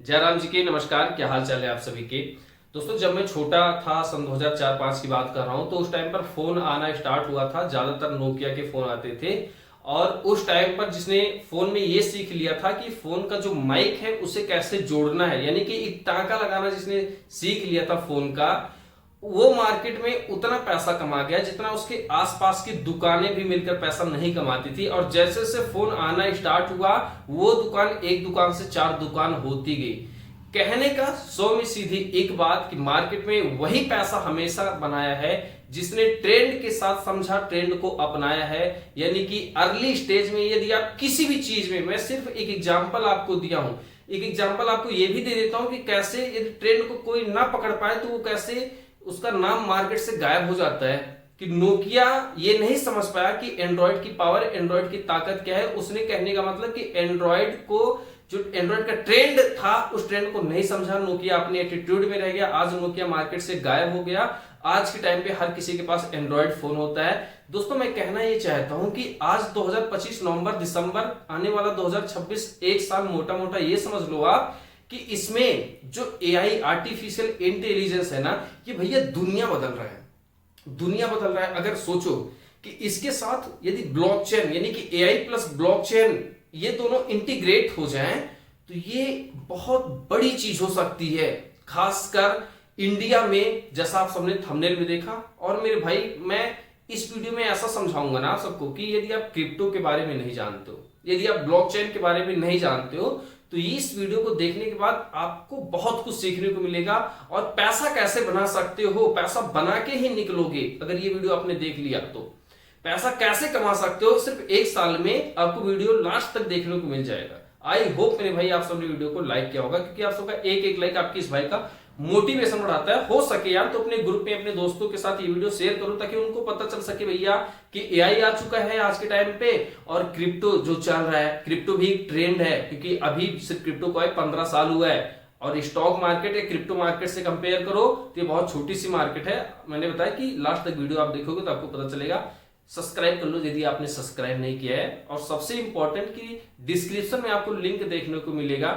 जयराम जी के नमस्कार। क्या हाल चाल है आप सभी के। दोस्तों, जब मैं छोटा था, सन 2004-5 की बात कर रहा हूं, तो उस टाइम पर फोन आना स्टार्ट हुआ था। ज्यादातर नोकिया के फोन आते थे। और उस टाइम पर जिसने फोन में ये सीख लिया था कि फोन का जो माइक है उसे कैसे जोड़ना है, यानी कि एक टाँका लगाना जिसने सीख लिया था फोन का, वो मार्केट में उतना पैसा कमा गया जितना उसके आसपास की दुकानें भी मिलकर पैसा नहीं कमाती थी। और जैसे जैसे फोन आना स्टार्ट हुआ, वो दुकान एक दुकान से 4 दुकान होती गई। कहने का 100 में सीधी एक बात कि मार्केट में वही पैसा हमेशा बनाया है जिसने ट्रेंड के साथ समझा, ट्रेंड को अपनाया है। यानी कि अर्ली स्टेज में यदि आप किसी भी चीज में, मैं सिर्फ एक एग्जांपल आपको दिया हूं, एक एग्जांपल आपको यह भी दे देता हूं कि कैसे यदि ट्रेंड को कोई ना पकड़ पाए तो वो कैसे उसका नाम मार्केट से गायब हो जाता है। कि नोकिया ये नहीं समझ पाया कि एंड्रॉइड की पावर, एंड्रॉइड की ताकत क्या है। उसने कहने का मतलब कि एंड्रॉइड को, जो एंड्रॉइड का ट्रेंड था, उस ट्रेंड को नहीं समझा। नोकिया अपने एटीट्यूड में रह गया। आज नोकिया मार्केट से गायब हो गया। आज के टाइम पे हर किसी के पास एंड्रॉइड फोन होता है। दोस्तों, मैं कहना ये चाहता हूं कि आज 2025 नवंबर दिसंबर, आने वाला 2026 एक साल मोटा मोटा ये समझ लो आप कि इसमें जो एआई, आर्टिफिशियल इंटेलिजेंस है ना, ये भैया दुनिया बदल रहा है। दुनिया बदल रहा है। अगर सोचो कि इसके साथ यदि ब्लॉकचेन, यानी कि एआई प्लस ब्लॉकचेन, ये दोनों इंटीग्रेट हो जाएं तो ये बहुत बड़ी चीज हो सकती है, खासकर इंडिया में, जैसा आप सबने थंबनेल में देखा। और मेरे भाई, मैं इस वीडियो में ऐसा समझाऊंगा ना आप सबको कि यदि आप क्रिप्टो के बारे में नहीं जानते हो, यदि आप ब्लॉकचेन के बारे में नहीं जानते हो, तो इस वीडियो को देखने के बाद आपको बहुत कुछ सीखने को मिलेगा। और पैसा कैसे बना सकते हो, पैसा बना के ही निकलोगे। अगर ये वीडियो आपने देख लिया तो पैसा कैसे कमा सकते हो, सिर्फ एक साल में आपको वीडियो लास्ट तक देखने को मिल जाएगा। आई होप मेरे भाई आप सबने वीडियो को लाइक किया होगा, क्योंकि आप सबका एक एक लाइक आपकी इस भाई का मोटिवेशन बढ़ाता है। हो सके यार तो अपने ग्रुप में अपने दोस्तों के साथ ये वीडियो शेयर करो, ताकि उनको पता चल सके भैया कि एआई आ चुका है आज के टाइम पे, और क्रिप्टो जो चल रहा है, क्रिप्टो भी एक ट्रेंड है। क्योंकि अभी सिर्फ क्रिप्टो को 15 साल हुआ है, और स्टॉक मार्केट या क्रिप्टो मार्केट से कंपेयर करो तो ये बहुत छोटी सी मार्केट है। मैंने बताया कि लास्ट तक वीडियो आप देखोगे तो आपको पता चलेगा। सब्सक्राइब कर लो यदि आपने सब्सक्राइब नहीं किया है। और सबसे इंपॉर्टेंट कि डिस्क्रिप्शन में आपको लिंक देखने को मिलेगा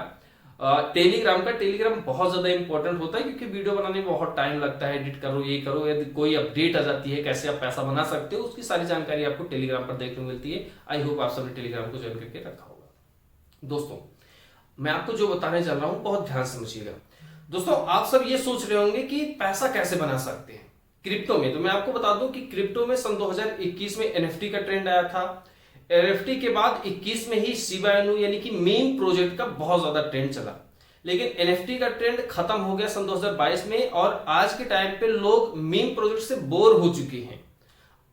टेलीग्राम का। टेलीग्राम बहुत ज्यादा इंपॉर्टेंट होता है, क्योंकि वीडियो बनाने में बहुत टाइम लगता है। एडिट करो, ये करो, यदि कोई अपडेट आ जाती है कैसे आप पैसा बना सकते हो, उसकी सारी जानकारी आपको टेलीग्राम पर देखने को मिलती है। आई होप आप सबने टेलीग्राम को ज्वाइन करके रखा होगा। दोस्तों, मैं आपको जो बताने चल रहा हूं बहुत ध्यान से समझिएगा। दोस्तों, आप सब ये सोच रहे होंगे कि पैसा कैसे बना सकते हैं क्रिप्टो में। तो मैं आपको बता दूं कि क्रिप्टो में सन 2021 में एनएफटी का ट्रेंड आया था। एनएफटी के बाद 21 में ही शिबा इनू, यानी कि मीम प्रोजेक्ट का बहुत ज्यादा ट्रेंड चला। लेकिन एनएफटी का ट्रेंड खत्म हो गया सन 2022 में, और आज के टाइम पे लोग मीम प्रोजेक्ट से बोर हो चुके हैं।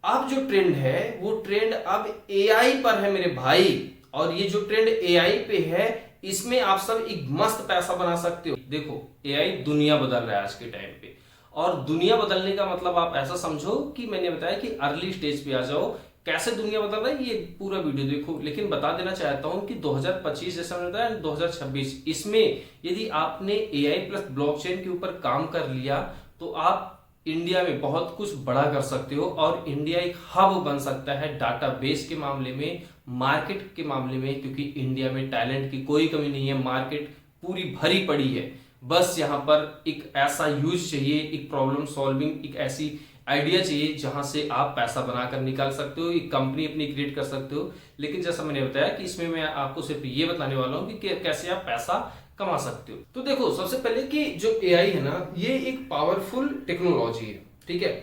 अब जो ट्रेंड है वो ट्रेंड अब एआई पर है मेरे भाई। और ये जो ट्रेंड एआई पे है, इसमें आप सब एक मस्त पैसा बना सकते हो। देखो, एआई दुनिया बदल रहा है आज के टाइम पे। और दुनिया बदलने का मतलब आप ऐसा समझो कि मैंने बताया कि अर्ली स्टेज पे आ जाओ। कैसे दुनिया बदल रहा है ये पूरा वीडियो देखो। लेकिन बता देना चाहता हूं कि 2025 जैसा मैंने बताया 2026, इसमें यदि आपने एआई प्लस ब्लॉकचेन के ऊपर काम कर लिया तो आप इंडिया में बहुत कुछ बड़ा कर सकते हो। और इंडिया एक हब बन सकता है डाटाबेस के मामले में, मार्केट के मामले में। क्योंकि इंडिया में टैलेंट की कोई कमी नहीं है, मार्केट पूरी भरी पड़ी है। बस यहाँ पर एक ऐसा यूज चाहिए, एक प्रॉब्लम सॉल्विंग, एक ऐसी आइडिया चाहिए जहां से आप पैसा बनाकर निकाल सकते हो, एक कंपनी अपनी क्रिएट कर सकते हो। लेकिन जैसा मैंने बताया कि इसमें मैं आपको सिर्फ ये बताने वाला हूं कि कैसे आप पैसा कमा सकते हो। तो देखो, सबसे पहले कि जो एआई है ना, ये एक पावरफुल टेक्नोलॉजी है, ठीक है।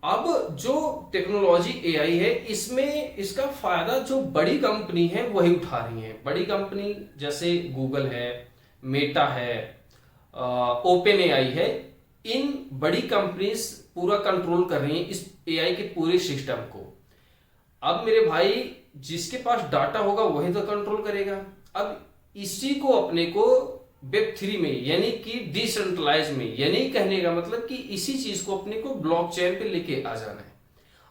अब जो टेक्नोलॉजी एआई है, इसमें इसका फायदा जो बड़ी कंपनी है वही उठा रही है। बड़ी कंपनी जैसे गूगल है, मेटा है, ओपन एआई है, इन बड़ी कंपनीज पूरा कंट्रोल कर रही हैं इस एआई के पूरे सिस्टम को। अब मेरे भाई, जिसके पास डाटा होगा वही तो कंट्रोल करेगा। अब इसी को अपने को वेब3 में, यानी कि डिसेंट्रलाइज में, यानी कहने का मतलब कि इसी चीज को अपने को ब्लॉकचेन पे लेके आ जाना है।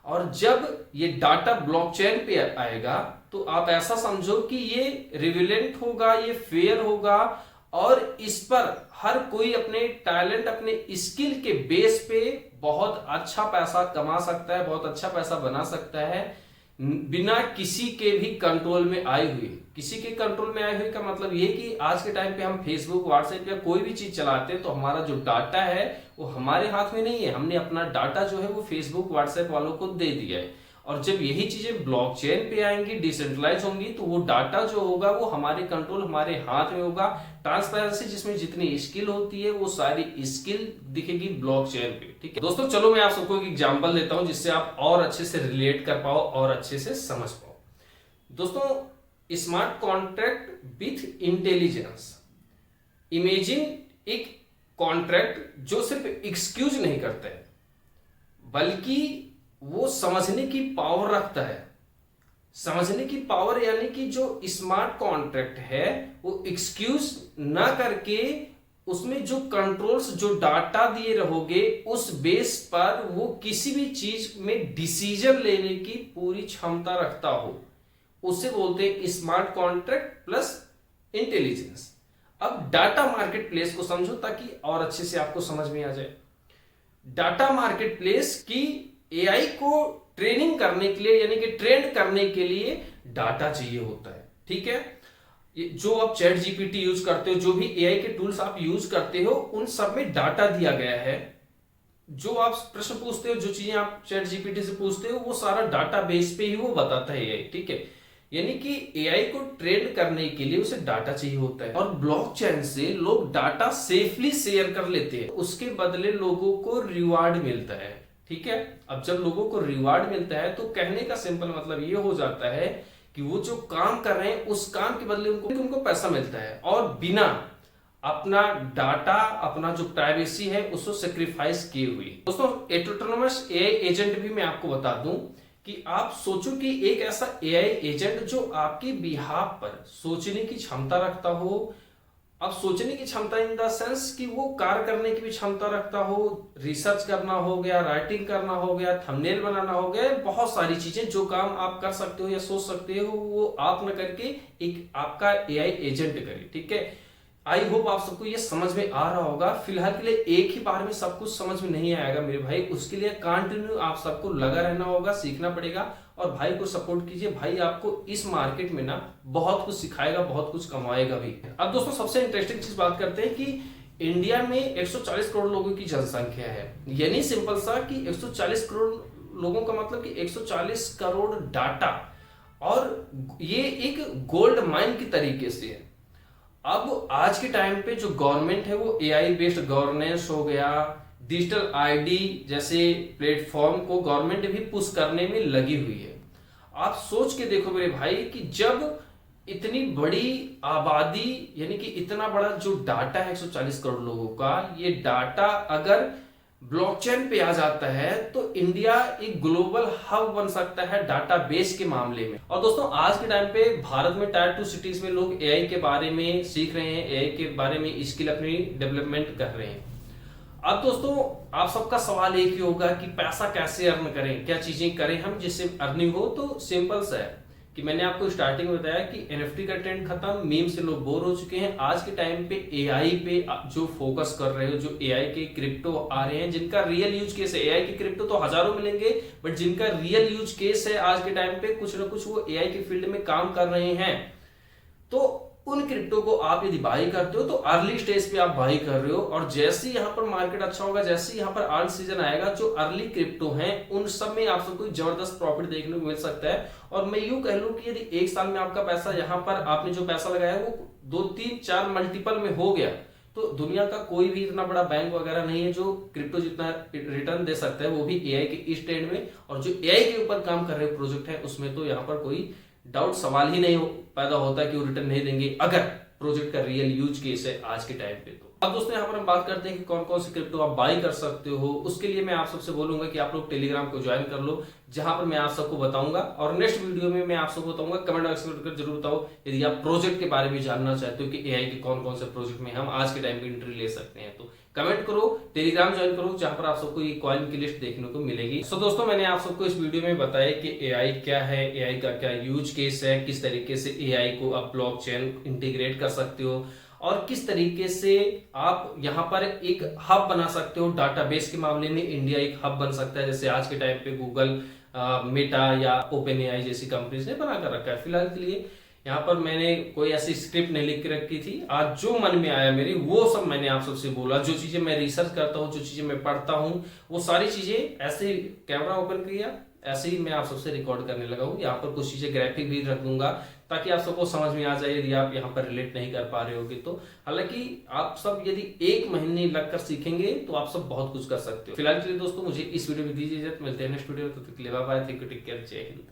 और जब ये डाटा ब्लॉकचेन पे आएगा तो आप ऐसा समझो कि ये रिविलेंट होगा, ये फेयर होगा, और इस पर हर कोई अपने टैलेंट, अपने स्किल के बेस पे बहुत अच्छा पैसा कमा सकता है, बहुत अच्छा पैसा बना सकता है। बिना किसी के भी कंट्रोल में आए हुए। किसी के कंट्रोल में आए हुए का मतलब ये कि आज के टाइम पे हम फेसबुक, व्हाट्सएप या कोई भी चीज चलाते हैं तो हमारा जो डाटा है वो हमारे हाथ में नहीं है। हमने अपना डाटा जो है वो फेसबुक, व्हाट्सएप वालों को दे दिया है। और जब यही चीजें ब्लॉकचेन पे आएंगी, डिसेंट्रलाइज होंगी, तो वो डाटा जो होगा वो हमारे कंट्रोल, हमारे हाथ में होगा। ट्रांसपेरेंसी जिसमें जितनी स्किल होती है वो सारी स्किल दिखेगी ब्लॉकचेन पे। ठीक है दोस्तों, चलो मैं आप सबको एक एग्जांपल देता हूं जिससे आप और अच्छे से रिलेट कर पाओ और अच्छे से समझ पाओ। दोस्तों, smart contract with intelligence. Imagine एक कॉन्ट्रैक्ट जो सिर्फ एक्सक्यूज नहीं करता है बल्कि वो समझने की पावर रखता है। समझने की पावर यानी कि जो स्मार्ट कॉन्ट्रैक्ट है वो एक्सक्यूज ना करके उसमें जो कंट्रोल्स, जो डाटा दिए रहोगे उस बेस पर वो किसी भी चीज में डिसीजन लेने की पूरी क्षमता रखता हो, उसे बोलते हैं स्मार्ट कॉन्ट्रैक्ट प्लस इंटेलिजेंस। अब डाटा मार्केट प्लेस को समझो ताकि और अच्छे से आपको समझ में आ जाए। डाटा मार्केट प्लेस की एआई को ट्रेनिंग करने के लिए यानी कि ट्रेन करने के लिए डाटा चाहिए होता है। ठीक है, जो आप चैट जीपीटी यूज करते हो, जो भी एआई के टूल्स आप यूज करते हो, उन सब में डाटा दिया गया है। जो आप प्रश्न पूछते हो, जो चीजें आप चैट जीपीटी से पूछते हो, वो सारा डाटा बेस पे ही वो बताता है एआई। ठीक है, यानी कि एआई को ट्रेन करने के लिए उसे डाटा चाहिए होता है। और ब्लॉकचेन से लोग डाटा सेफली शेयर कर लेते हैं, उसके बदले लोगों को रिवार्ड मिलता है। ठीक है, अब जब लोगों को रिवार्ड मिलता है तो कहने का सिंपल मतलब ये हो जाता है कि वो जो काम कर रहे हैं उस काम के बदले उनको पैसा मिलता है, और बिना अपना डाटा, अपना जो प्राइवेसी है उसको सेक्रीफाइस किए हुए। दोस्तों, ऑटोनोमस एआई एजेंट भी मैं आपको बता दूं कि आप सोचो कि एक ऐसा एआई एजेंट जो आपके बिहाफ पर सोचने की क्षमता रखता हो। अब सोचने की क्षमता इन द सेंस कि वो कार्य करने की भी क्षमता रखता हो, रिसर्च करना हो गया, राइटिंग करना हो गया, थंबनेल बनाना हो गया, बहुत सारी चीजें जो काम आप कर सकते हो या सोच सकते हो वो आप न करके एक आपका एआई एजेंट करे। ठीक है, आई होप आप सबको ये समझ में आ रहा होगा। फिलहाल के लिए एक ही बार में सब कुछ समझ में नहीं आएगा मेरे भाई, उसके लिए कंटिन्यू आप सबको लगा रहना होगा, सीखना पड़ेगा। और भाई को सपोर्ट कीजिए, भाई आपको इस मार्केट में ना बहुत कुछ सिखाएगा, बहुत कुछ कमाएगा भी। अब दोस्तों, सबसे इंटरेस्टिंग चीज बात करते हैं कि इंडिया में 140 करोड़ लोगों की जनसंख्या है। यानी सिंपल सा कि 140 करोड़ लोगों का मतलब कि 140 करोड़ डाटा, और ये एक गोल्ड माइन की तरीके से है। अब आज के टाइम पे जो गवर्नमेंट है वो एआई बेस्ड गवर्नेंस हो गया, डिजिटल आईडी जैसे प्लेटफॉर्म को गवर्नमेंट भी पुश करने में लगी हुई है। आप सोच के देखो मेरे भाई कि जब इतनी बड़ी आबादी यानी कि इतना बड़ा जो डाटा है 140 करोड़ लोगों का, ये डाटा अगर ब्लॉकचेन पे आ जाता है तो इंडिया एक ग्लोबल हब बन सकता है डाटा बेस के मामले में। और दोस्तों, आज के टाइम पे भारत में टायर 2 सिटीज में लोग एआई के बारे में सीख रहे हैं, एआई के बारे में स्किल अपनी डेवलपमेंट कर रहे हैं। अब दोस्तों, आप सबका सवाल एक ही होगा कि पैसा कैसे अर्न करें, क्या चीजें करें हम जिससे अर्निंग हो। तो सिंपल सा है कि मैंने आपको स्टार्टिंग में बताया कि एनएफटी का ट्रेंड खत्म, मीम से लोग बोर हो चुके हैं। आज के टाइम पे एआई पे जो फोकस कर रहे हो, जो एआई के क्रिप्टो आ रहे हैं, जिनका रियल यूज केस है, एआई के क्रिप्टो तो हजारों मिलेंगे, बट जिनका रियल यूज केस है आज के टाइम पे कुछ ना कुछ वो एआई के फील्ड में काम कर रहे हैं, तो उन क्रिप्टो को आप यदि बाई करते हो तो अर्ली स्टेज पे आप बाई कर रहे हो। और जैसे ही यहाँ पर मार्केट अच्छा होगा, जैसे ही यहाँ पर अर्न सीजन आएगा, जो अर्ली क्रिप्टो हैं उन सब में आप सबको जबरदस्त प्रॉफिट देखने को मिल सकता है। और मैं यूं कह लूं कि यदि एक साल में आपका पैसा यहाँ पर आपने जो पैसा लगाया है वो 2, 3, 4 मल्टीपल में हो गया, तो दुनिया का कोई भी इतना बड़ा बैंक वगैरह नहीं है जो क्रिप्टो जितना रिटर्न दे सकता है, वो भी एआई के इस ट्रेंड में। और जो एआई के ऊपर काम कर रहे प्रोजेक्ट है उसमें तो यहाँ पर कोई डाउट सवाल ही नहीं पैदा होता कि वो रिटर्न नहीं देंगे अगर प्रोजेक्ट का रियल यूज केस है आज के टाइम पे। तो अब दोस्तों, यहाँ पर हम बात करते हैं कि कौन कौन से क्रिप्टो आप बाई कर सकते हो। उसके लिए मैं आप सबसे बोलूंगा कि आप लोग टेलीग्राम को ज्वाइन कर लो, जहां पर मैं आप सबको बताऊंगा। और नेक्स्ट वीडियो में मैं आप सबको बताऊंगा, कमेंट बॉक्स में कर जरूर बताओ यदि आप प्रोजेक्ट के बारे में जानना चाहते हो कि एआई के कौन कौन से प्रोजेक्ट में हम आज के टाइम पे एंट्री ले सकते हैं। तो कमेंट करो, टेलीग्राम ज्वाइन करो, जहां पर आप सबको ये कॉइन की लिस्ट देखने को मिलेगी। सो दोस्तों, मैंने आप सबको इस वीडियो में बताया कि एआई क्या है, एआई का क्या यूज केस है, किस तरीके से एआई को आप ब्लॉकचेन इंटीग्रेट कर सकते हो, और किस तरीके से आप यहाँ पर एक हब बना सकते हो। डाटाबेस के मामले में इंडिया एक हब बन सकता है, जैसे आज के टाइम पे गूगल मेटा या ओपन एआई जैसी कंपनीज ने बना कर रखा है। फिलहाल के लिए यहाँ पर मैंने कोई ऐसी स्क्रिप्ट नहीं लिख के रखी थी, आज जो मन में आया मेरी वो सब मैंने आप सबसे बोला। जो चीजें मैं रिसर्च करता हूँ, जो चीजें मैं पढ़ता हूँ, वो सारी चीजें ऐसे कैमरा ओपन किया ऐसे ही मैं आप सबसे रिकॉर्ड करने लगा हूँ। यहाँ पर कुछ चीजें ग्राफिक भी रख दूंगा ताकि आप सबको समझ में आ जाए यदि आप यहाँ पर रिलेट नहीं कर पा रहे होगे तो। हालांकि आप सब यदि 1 महीने लगकर सीखेंगे तो आप सब बहुत कुछ कर सकते हो। फिलहाल के लिए दोस्तों मुझे इस वीडियो में दीजिए इजाजत, मिलते हैं नेक्स्ट वीडियो में, तब तक के लिए bye bye, thank you, take care, जय हिंद।